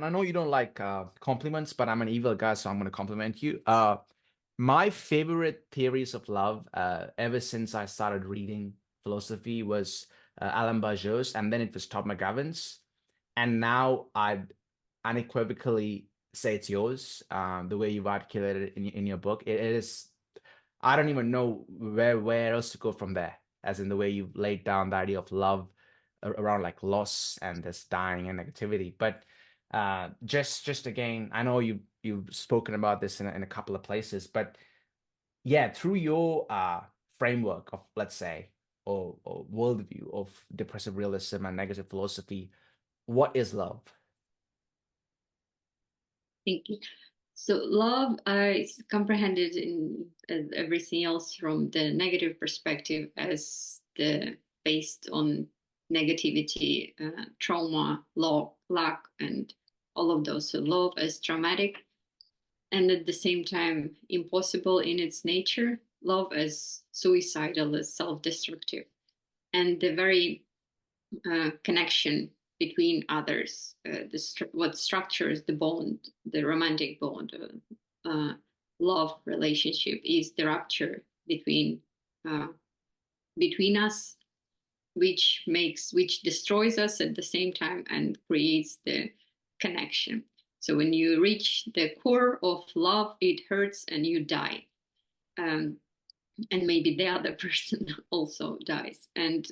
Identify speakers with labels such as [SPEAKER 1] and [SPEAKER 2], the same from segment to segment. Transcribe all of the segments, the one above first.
[SPEAKER 1] and I know you don't like compliments, but I'm an evil guy, so I'm going to compliment you. My favorite theories of love, ever since I started reading philosophy, was Alan Bajot's, and then it was Todd McGovern's, and now I'd unequivocally say it's yours. The way you've articulated it in your book, it is. I don't even know where else to go from there. As in the way you've laid down the idea of love around like loss and this dying and negativity. But just again, I know you've spoken about this in a couple of places, but yeah, through your framework of, let's say, or worldview of depressive realism and negative philosophy, what is love?
[SPEAKER 2] Thank you. So love is comprehended in everything else from the negative perspective as the based on negativity, trauma, lack, and all of those. So love as traumatic and at the same time impossible in its nature. Love as suicidal, as self-destructive, and the very connection between others, what structures the bond, the romantic bond, love relationship is the rupture uh, between us, which destroys us at the same time and creates the connection. So when you reach the core of love, it hurts and you die. Um, and maybe the other person also dies. And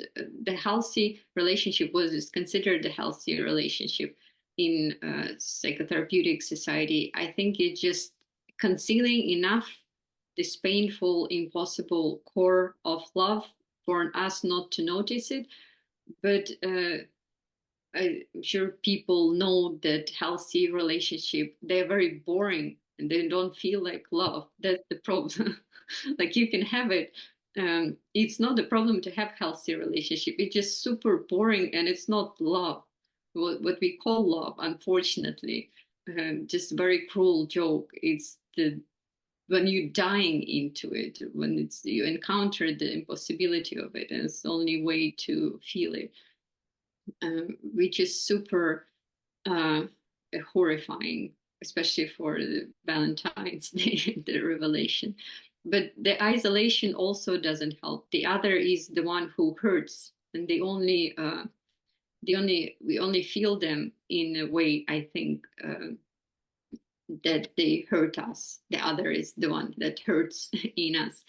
[SPEAKER 2] the healthy relationship was considered the healthy relationship in psychotherapeutic society. I think it's just concealing enough this painful, impossible core of love for us not to notice it. But I'm sure people know that healthy relationship, they're very boring and they don't feel like love. That's the problem. Like you can have it. It's not a problem to have healthy relationship. It's just super boring and it's not love. What we call love, unfortunately, just very cruel joke. It's the when you're dying into it, when it's you encounter the impossibility of it, and it's the only way to feel it, which is super uh, horrifying, especially for the Valentine's Day, the revelation. But the isolation also doesn't help. The other is the one who hurts, and we only feel them in a way. I think that they hurt us. The other is the one that hurts in us.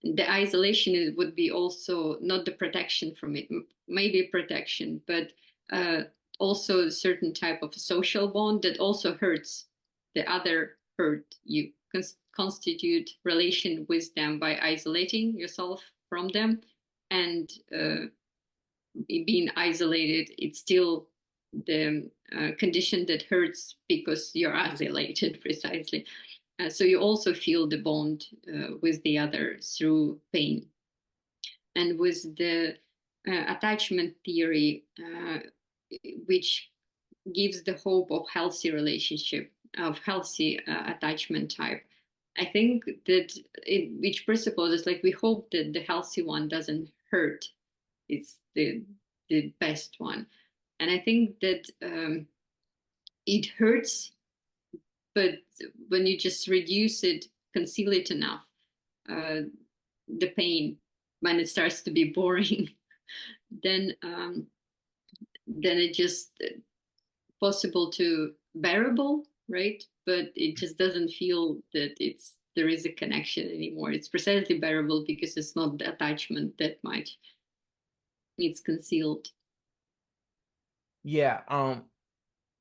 [SPEAKER 2] The isolation would be also not the protection from it, maybe protection, but uh, also a certain type of social bond that also hurts the other hurt. You constitute relation with them by isolating yourself from them, and being isolated, it's still the condition that hurts because you're isolated precisely. So you also feel the bond with the other through pain. And with the attachment theory, which gives the hope of healthy relationship, of healthy attachment type, I think that which presupposes like we hope that the healthy one doesn't hurt. It's the best one, and I think that it hurts, but when you just reduce it, conceal it enough, uh, the pain, when it starts to be boring, then it just possible to bearable, right? But it just doesn't feel that there is a connection anymore. It's precisely bearable because it's not the attachment that much. It's concealed.
[SPEAKER 1] Yeah.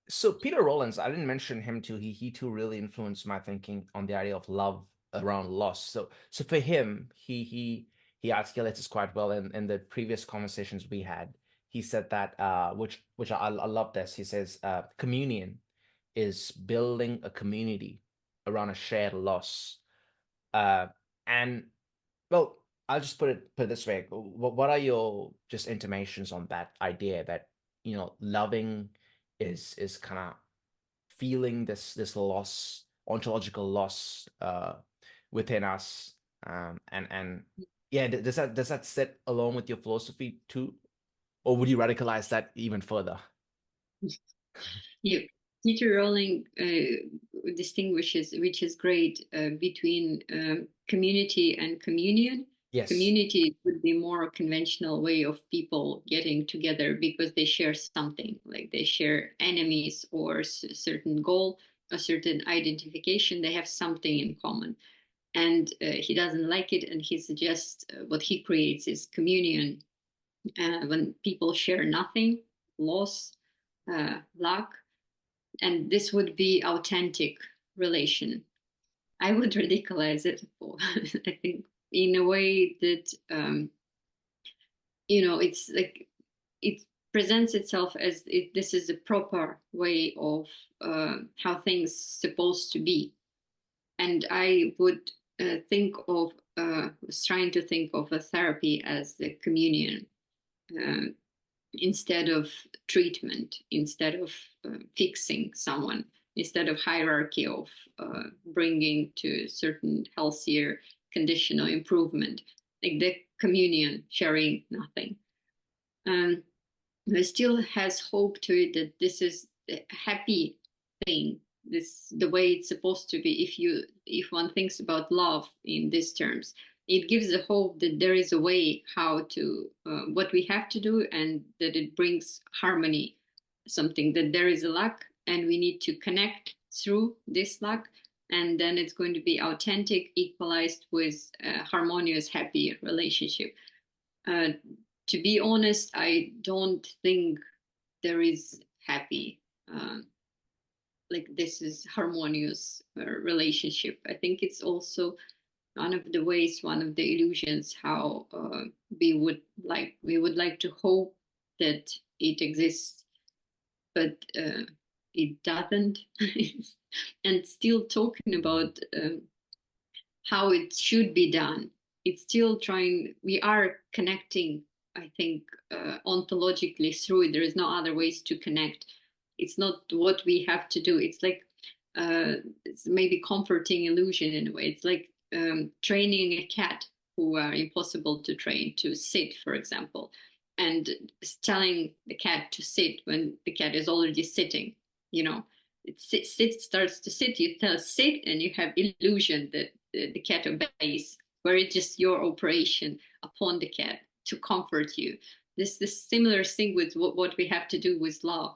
[SPEAKER 1] So Peter Rollins, I didn't mention him too. He too really influenced my thinking on the idea of love around loss. So for him, he articulates this quite well in the previous conversations we had. He said that which I love this. He says communion is building a community around a shared loss. Uh and well, I'll just put it this way. What are your just intimations on that idea that, loving is kind of feeling this loss, ontological loss within us. And yeah, does that sit along with your philosophy too? Or would you radicalize that even further?
[SPEAKER 2] Yeah. Peter Rowling distinguishes, which is great, between community and communion.
[SPEAKER 1] Yes.
[SPEAKER 2] Community would be more a conventional way of people getting together because they share something, like they share enemies or certain goal, a certain identification. They have something in common, and he doesn't like it, and he suggests what he creates is communion, when people share nothing, loss, luck, and this would be authentic relation. I would radicalize it. I think in a way that it's like it presents itself as this is a proper way of how things supposed to be. And I would was trying to think of a therapy as the communion, uh, instead of treatment, instead of fixing someone, instead of hierarchy of bringing to certain healthier conditional improvement, like the communion, sharing nothing. There still has hope to it that this is a happy thing, this the way it's supposed to be. If one thinks about love in these terms, it gives a hope that there is a way how to what we have to do, and that it brings harmony, something that there is a luck and we need to connect through this luck, and then it's going to be authentic, equalized with a harmonious, happy relationship. uh, to be honest, I don't think there is happy, like this is harmonious relationship. I think it's also one of the ways, one of the illusions, how we would like to hope that it exists, but it doesn't. And still talking about how it should be done, it's still trying. We are connecting, I think, ontologically through it. There is no other ways to connect. It's not what we have to do. It's like it's maybe comforting illusion in a way. It's like training a cat who are impossible to train to sit, for example, and telling the cat to sit when the cat is already sitting. You know, starts to sit. You tell sit, and you have illusion that the cat obeys, where it's just your operation upon the cat to comfort you. This similar thing with what we have to do with love,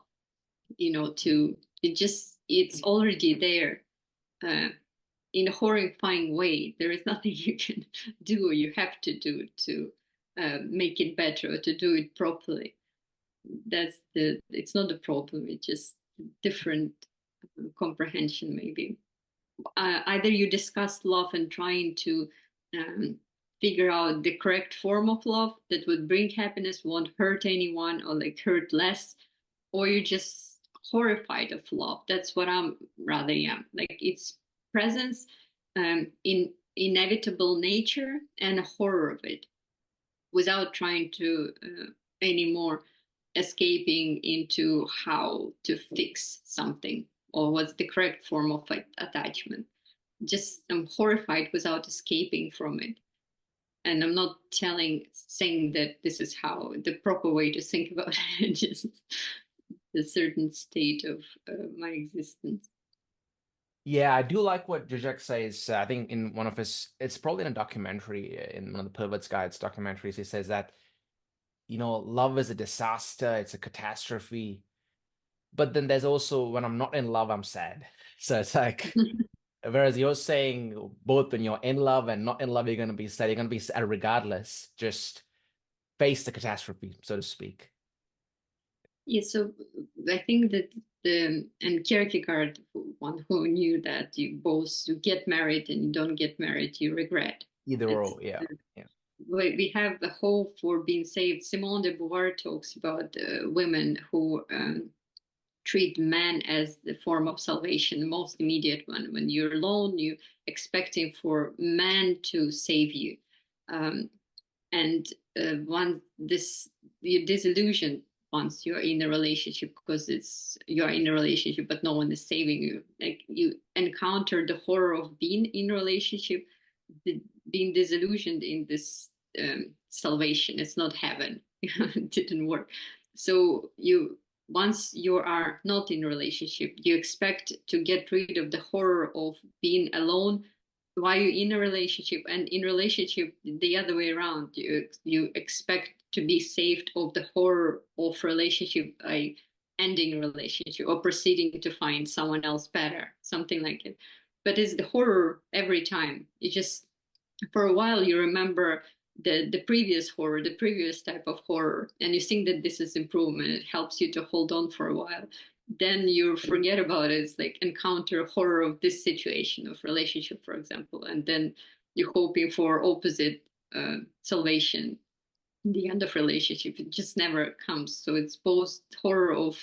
[SPEAKER 2] to it's already there, uh, in a horrifying way. There is nothing you can do or you have to do to make it better or to do it properly. It's not a problem, it's just different comprehension, maybe. Either you discuss love and trying to um, figure out the correct form of love that would bring happiness, won't hurt anyone, or like hurt less, or you're just horrified of love. That's what I'm rather am. Like its presence, in inevitable nature, and a horror of it, without trying to anymore escaping into how to fix something or what's the correct form of attachment. Just I'm horrified without escaping from it. And I'm not saying that this is how the proper way to think about it, just a certain state of my existence.
[SPEAKER 1] Yeah, I do like what Zizek says. I think in one of his, it's probably in a documentary, in one of the Pervert's Guides documentaries, he says that, love is a disaster, it's a catastrophe. But then there's also when I'm not in love, I'm sad. So it's like, whereas you're saying both when you're in love and not in love, you're going to be sad. You're going to be sad regardless. Just face the catastrophe, so to speak.
[SPEAKER 2] Yeah, so I think that and Kierkegaard, one who knew that you get married and you don't get married, you regret.
[SPEAKER 1] Either
[SPEAKER 2] It's
[SPEAKER 1] or, yeah. Yeah.
[SPEAKER 2] we have a hope for being saved. Simone de Beauvoir talks about women who treat man as the form of salvation, the most immediate one. When you're alone, you expecting for man to save you, um, and one this you disillusion once you're in a relationship, because you're in a relationship but no one is saving you. Like you encounter the horror of being in a relationship, being disillusioned in this salvation. It's not heaven. It didn't work. So you once you are not in a relationship, you expect to get rid of the horror of being alone while you're in a relationship, and in relationship the other way around, you expect to be saved of the horror of relationship by ending a relationship or proceeding to find someone else better, something like it. But it's the horror every time. It just, for a while you remember the previous horror, the previous type of horror, and you think that this is improvement. It helps you to hold on for a while. Then you forget about it. It's like encounter horror of this situation of relationship, for example, and then you're hoping for opposite salvation in the end of relationship. It just never comes. So it's both horror of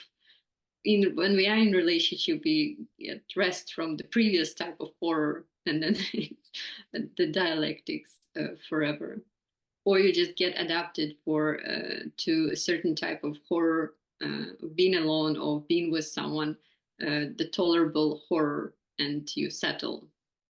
[SPEAKER 2] in when we are in relationship, we get rest from the previous type of horror, and then it's the dialectics forever, or you just get adapted for to a certain type of horror, being alone or being with someone, the tolerable horror, and you settle